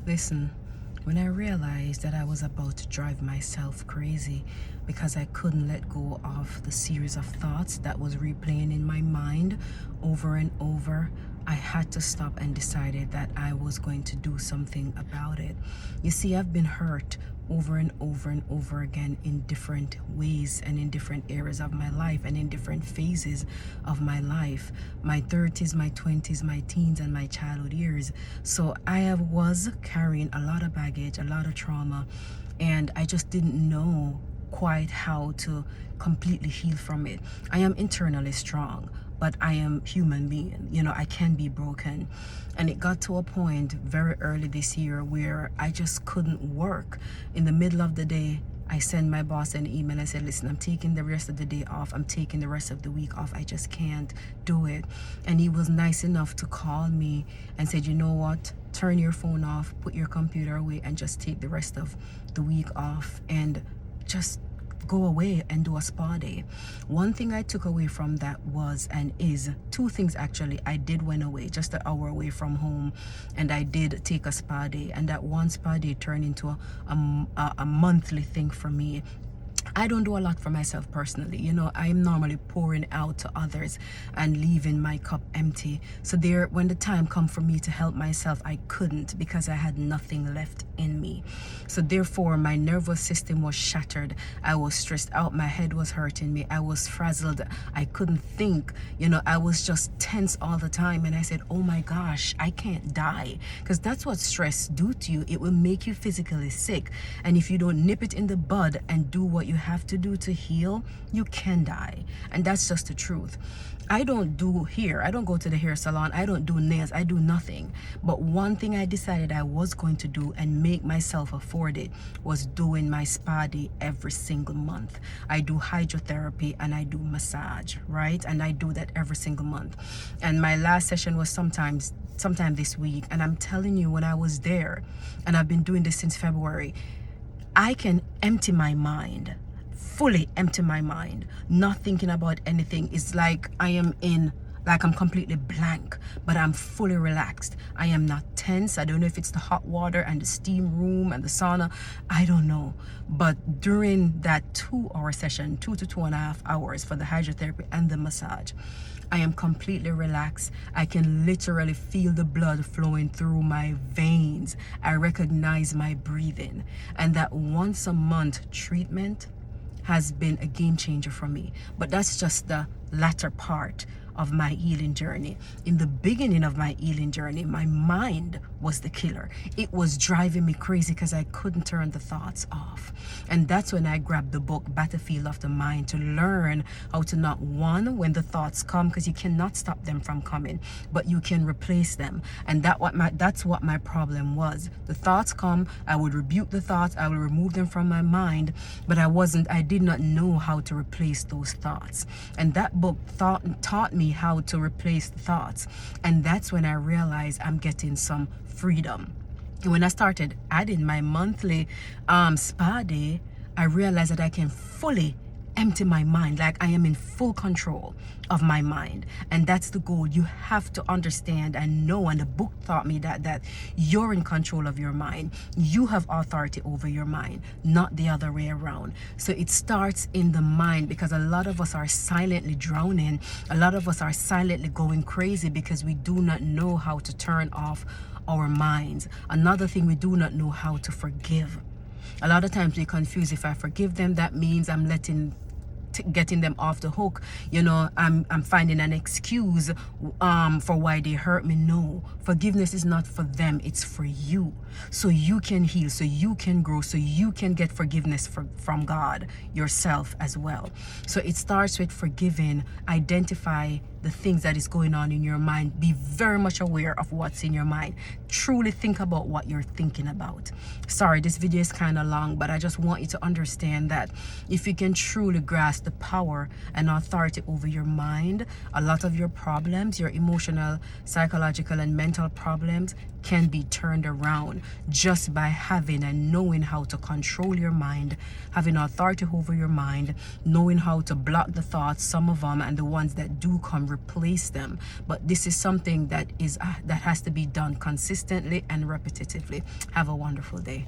Listen, when I realized that I was about to drive myself crazy because I couldn't let go of the series of thoughts that was replaying in my mind over and over, I had to stop and decided that I was going to do something about it. You see, I've been hurt over and over and over again in different ways and in different areas of my life and in different phases of my life, my 30s, my 20s, my teens, and my childhood years. So was carrying a lot of baggage, a lot of trauma, and I just didn't know quite how to completely heal from it. I am internally strong, but I am human being. I can be broken. And it got to a point very early this year where I just couldn't work. In the middle of the day, I sent my boss an email. I said, listen, I'm taking the rest of the day off. I'm taking the rest of the week off. I just can't do it. And he was nice enough to call me and said, you know what? Turn your phone off, put your computer away, and just take the rest of the week off and just go away and do a spa day. One thing I took away from that was and is two things actually. I did went away just an hour away from home, and I did take a spa day, and that one spa day turned into a monthly thing for me. I don't do a lot for myself personally. I'm normally pouring out to others and leaving my cup empty. So when the time come for me to help myself, I couldn't because I had nothing left in me. So therefore, my nervous system was shattered. I was stressed out. My head was hurting me. I was frazzled. I couldn't think. I was just tense all the time. And I said, oh my gosh, I can't die. Because that's what stress do to you. It will make you physically sick. And if you don't nip it in the bud and do what you have to do to heal, you can die. And that's just the truth. I don't go to the hair salon. I don't do nails. I do nothing. But one thing I decided I was going to do and make myself afford it was doing my spa day every single month. I do hydrotherapy and I do massage, right? And I do that every single month. And my last session was sometime this week. And I'm telling you, when I was there, and I've been doing this since February, I can empty my mind, fully empty my mind, not thinking about anything. It's like I'm completely blank, but I'm fully relaxed. I am not tense. I don't know if it's the hot water and the steam room and the sauna. I don't know. But during that 2-hour session, 2 to 2.5 hours for the hydrotherapy and the massage, I am completely relaxed. I can literally feel the blood flowing through my veins. I recognize my breathing. And that once a month treatment has been a game changer for me. But that's just the latter part of my healing journey. In the beginning of my healing journey, my mind was the killer. It was driving me crazy because I couldn't turn the thoughts off. And that's when I grabbed the book Battlefield of the Mind to learn how to not when the thoughts come, because you cannot stop them from coming, but you can replace them. And that's what my problem was. The thoughts come, I would rebuke the thoughts, I would remove them from my mind, but I did not know how to replace those thoughts. And that book taught me how to replace the thoughts. And that's when I realized I'm getting some freedom. And when I started adding my monthly spa day, I realized that I can fully empty my mind, like I am in full control of my mind. And that's the goal. You have to understand and know, and the book taught me that you're in control of your mind. You have authority over your mind, not the other way around. So it starts in the mind, because a lot of us are silently drowning. A lot of us are silently going crazy because we do not know how to turn off our minds. Another thing, we do not know how to forgive. A lot of times we confuse, if I forgive them, that means I'm getting them off the hook. I'm finding an excuse for why they hurt me. No, forgiveness is not for them, it's for you, so you can heal, so you can grow, so you can get forgiveness from God yourself as well. So it starts with forgiving. Identify the things that is going on in your mind. Be very much aware of what's in your mind. Truly think about what you're thinking about. Sorry, this video is kind of long, but I just want you to understand that if you can truly grasp the power and authority over your mind, a lot of your problems, your emotional, psychological, and mental problems can be turned around just by having and knowing how to control your mind, having authority over your mind, knowing how to block the thoughts, some of them, and the ones that do come, replace them. But this is something that is that has to be done consistently and repetitively. Have a wonderful day.